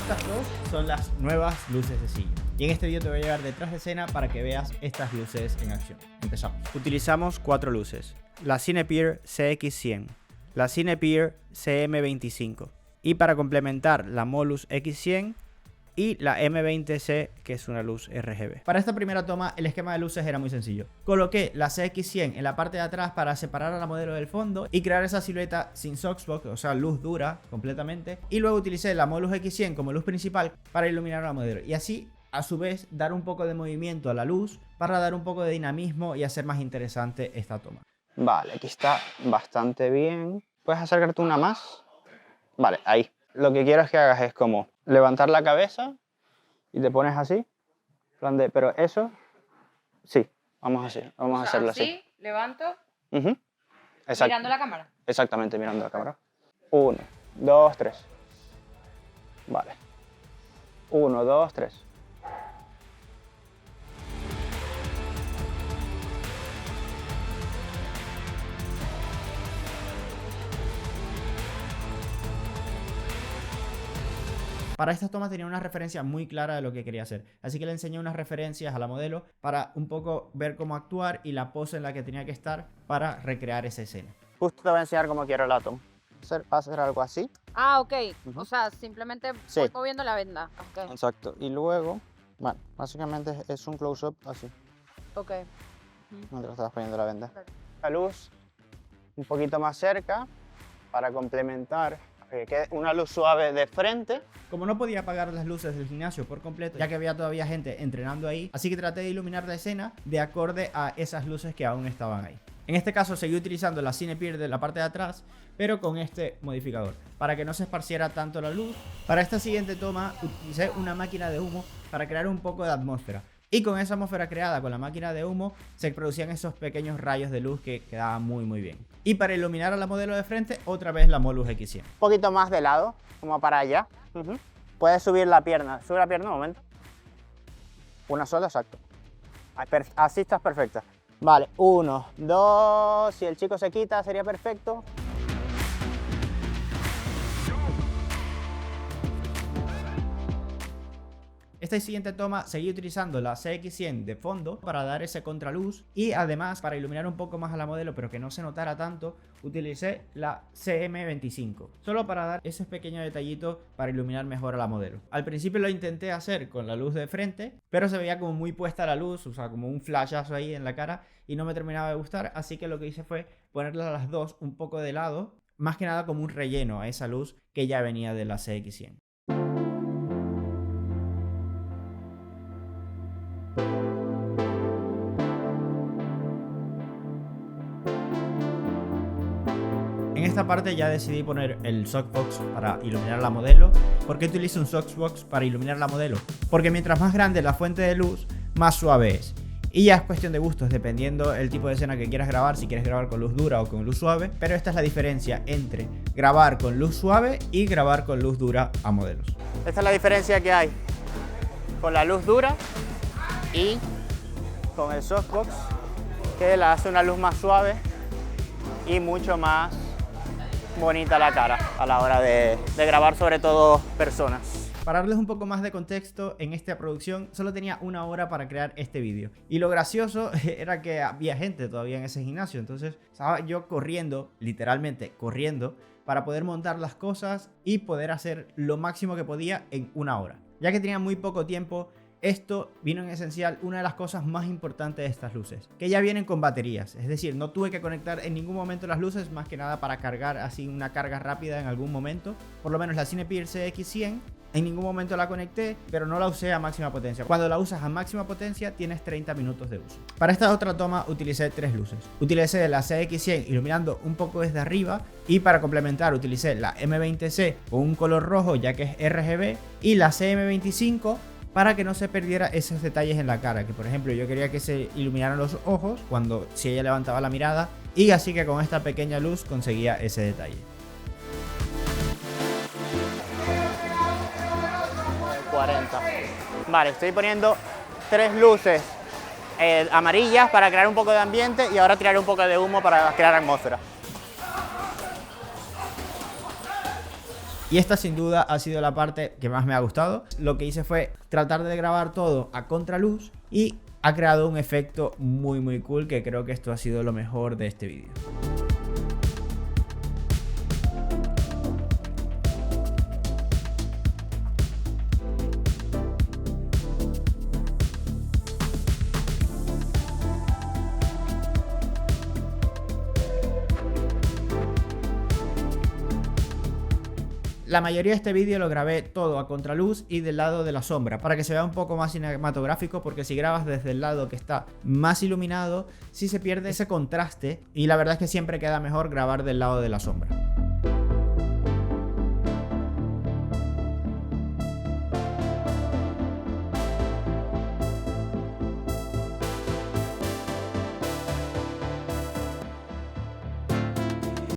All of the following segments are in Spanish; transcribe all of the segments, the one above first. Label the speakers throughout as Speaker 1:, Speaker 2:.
Speaker 1: Estas dos son las nuevas luces de silla. Y en este vídeo te voy a llevar detrás de escena para que veas estas luces en acción. Empezamos. Utilizamos 4 luces. La Cinepeer CX100, la Cinepeer CM25 y para complementar la Molus X100 y la M20C, que es una luz RGB. Para esta primera toma el esquema de luces era muy sencillo. Coloqué la CX100 en la parte de atrás para separar a la modelo del fondo y crear esa silueta sin softbox, o sea, luz dura completamente. Y luego utilicé la Molus X100 como luz principal para iluminar a la modelo. Y así, a su vez, dar un poco de movimiento a la luz para dar un poco de dinamismo y hacer más interesante esta toma.
Speaker 2: Vale, aquí está bastante bien. ¿Puedes acercarte una más? Vale, ahí. Lo que quiero es que hagas es como levantar la cabeza y te pones así. Plan de, pero eso, sí, vamos a hacerlo así.
Speaker 3: Levanto,
Speaker 2: Exacto.
Speaker 3: mirando la cámara.
Speaker 2: Exactamente, mirando la cámara. 1, 2, 3. Vale. 1, 2, 3.
Speaker 1: Para esta toma tenía una referencia muy clara de lo que quería hacer, así que le enseñé unas referencias a la modelo para un poco ver cómo actuar y la pose en la que tenía que estar para recrear esa escena.
Speaker 2: Justo te voy a enseñar cómo quiero el átomo. Va a hacer algo así.
Speaker 3: Ah, ok. O sea, simplemente
Speaker 2: Sí.
Speaker 3: voy moviendo la venda. Ok.
Speaker 2: Exacto. Y luego, bueno, básicamente es un close-up así.
Speaker 3: Ok.
Speaker 2: Mientras estabas poniendo la venda.
Speaker 3: Claro.
Speaker 2: La luz un poquito más cerca para complementar. Que quede una luz suave de frente.
Speaker 1: Como no podía apagar las luces del gimnasio por completo, ya que había todavía gente entrenando ahí, así que traté de iluminar la escena de acorde a esas luces que aún estaban ahí. En este caso seguí utilizando la Cinepeer de la parte de atrás, pero con este modificador, para que no se esparciera tanto la luz. Para esta siguiente toma utilicé una máquina de humo para crear un poco de atmósfera. Y con esa atmósfera creada con la máquina de humo se producían esos pequeños rayos de luz que quedaban muy bien. Y para iluminar a la modelo de frente, otra vez la Molus X100.
Speaker 2: Un poquito más de lado, como para allá. Puedes subir la pierna. Sube la pierna un momento. Una sola, exacto. Así estás perfecta. Vale, 1, 2. Si el chico se quita, sería perfecto.
Speaker 1: Esta siguiente toma seguí utilizando la CX100 de fondo para dar ese contraluz y además para iluminar un poco más a la modelo pero que no se notara tanto utilicé la CM25 solo para dar ese pequeño detallito para iluminar mejor a la modelo. Al principio lo intenté hacer con la luz de frente pero se veía como muy puesta la luz, o sea como un flashazo ahí en la cara y no me terminaba de gustar, así que lo que hice fue ponerlas las dos un poco de lado, más que nada como un relleno a esa luz que ya venía de la CX100. En esta parte ya decidí poner el softbox para iluminar la modelo. ¿Por qué utilizo un softbox para iluminar la modelo? Porque mientras más grande la fuente de luz, más suave es. Y ya es cuestión de gustos, dependiendo el tipo de escena que quieras grabar, si quieres grabar con luz dura o con luz suave. Pero esta es la diferencia entre grabar con luz suave y grabar con luz dura a modelos.
Speaker 2: Esta es la diferencia que hay con la luz dura y con el softbox, que la hace una luz más suave y mucho más bonita la cara a la hora de grabar, sobre todo personas.
Speaker 1: Para darles un poco más de contexto, en esta producción solo tenía 1 hora para crear este vídeo. Y lo gracioso era que había gente todavía en ese gimnasio, entonces estaba yo corriendo, literalmente corriendo, para poder montar las cosas y poder hacer lo máximo que podía en 1 hora. Ya que tenía muy poco tiempo, esto vino en esencial una de las cosas más importantes de estas luces, que ya vienen con baterías, es decir, no tuve que conectar en ningún momento las luces, más que nada para cargar así una carga rápida en algún momento. Por lo menos la Cinepeer CX100 en ningún momento la conecté, pero no la usé a máxima potencia. Cuando la usas a máxima potencia tienes 30 minutos de uso. Para esta otra toma utilicé 3 luces. Utilicé la CX100 iluminando un poco desde arriba y para complementar utilicé la M20C con un color rojo ya que es RGB y la CM25 para que no se perdiera esos detalles en la cara, que por ejemplo yo quería que se iluminaran los ojos si ella levantaba la mirada, y así que con esta pequeña luz conseguía ese detalle.
Speaker 2: 40. Vale, estoy poniendo 3 luces amarillas para crear un poco de ambiente y ahora tirar un poco de humo para crear atmósfera.
Speaker 1: Y esta sin duda ha sido la parte que más me ha gustado. Lo que hice fue tratar de grabar todo a contraluz y ha creado un efecto muy cool, que creo que esto ha sido lo mejor de este vídeo. La mayoría de este vídeo lo grabé todo a contraluz y del lado de la sombra, para que se vea un poco más cinematográfico, porque si grabas desde el lado que está más iluminado, sí se pierde ese contraste, y la verdad es que siempre queda mejor grabar del lado de la sombra.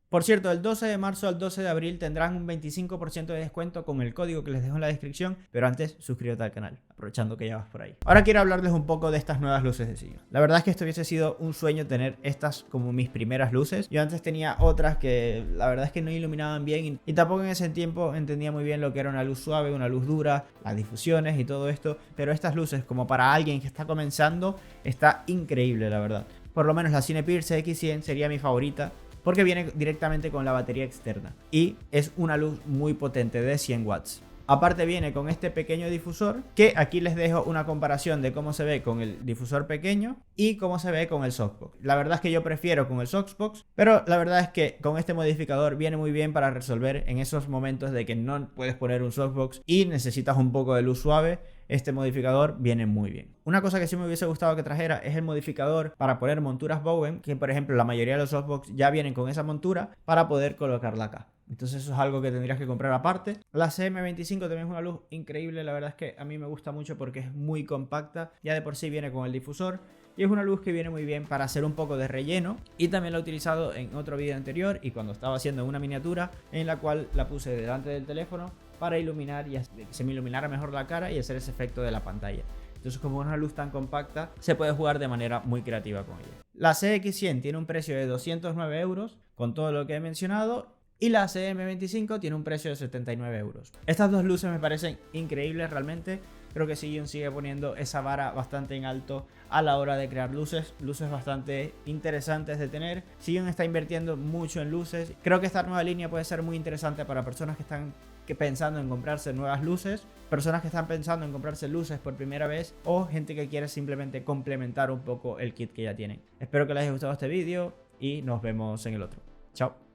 Speaker 1: Por cierto, del 12 de marzo al 12 de abril tendrán un 25% de descuento con el código que les dejo en la descripción, pero antes suscríbete al canal, aprovechando que ya vas por ahí. Ahora quiero hablarles un poco de estas nuevas luces de sillón. La verdad es que esto hubiese sido un sueño tener estas como mis primeras luces. Yo antes tenía otras que la verdad es que no iluminaban bien y tampoco en ese tiempo entendía muy bien lo que era una luz suave, una luz dura, las difusiones y todo esto, pero estas luces, como para alguien que está comenzando, está increíble, la verdad. Por lo menos la Cinepierce X100 sería mi favorita, porque viene directamente con la batería externa y es una luz muy potente de 100 watts. Aparte viene con este pequeño difusor, que aquí les dejo una comparación de cómo se ve con el difusor pequeño y cómo se ve con el softbox. La verdad es que yo prefiero con el softbox, pero la verdad es que con este modificador viene muy bien para resolver en esos momentos de que no puedes poner un softbox y necesitas un poco de luz suave. Este modificador viene muy bien. Una cosa que sí me hubiese gustado que trajera es el modificador para poner monturas Bowen, que por ejemplo la mayoría de los softbox ya vienen con esa montura para poder colocarla acá. Entonces eso es algo que tendrías que comprar aparte. La CM25 también es una luz increíble, la verdad es que a mí me gusta mucho porque es muy compacta, ya de por sí viene con el difusor y es una luz que viene muy bien para hacer un poco de relleno, y también la he utilizado en otro vídeo anterior y cuando estaba haciendo una miniatura en la cual la puse delante del teléfono para iluminar y que se me iluminara mejor la cara y hacer ese efecto de la pantalla. Entonces, como es una luz tan compacta, se puede jugar de manera muy creativa con ella. La CX100 tiene un precio de 209 euros con todo lo que he mencionado, y la CM25 tiene un precio de 79 euros. Estas dos luces me parecen increíbles realmente. Creo que Sillon sigue poniendo esa vara bastante en alto a la hora de crear luces bastante interesantes de tener. Sillon está invirtiendo mucho en luces. Creo que esta nueva línea puede ser muy interesante para personas que están pensando en comprarse nuevas luces, personas que están pensando en comprarse luces por primera vez, o gente que quiere simplemente complementar un poco el kit que ya tienen. Espero que les haya gustado este vídeo y nos vemos en el otro. Chao.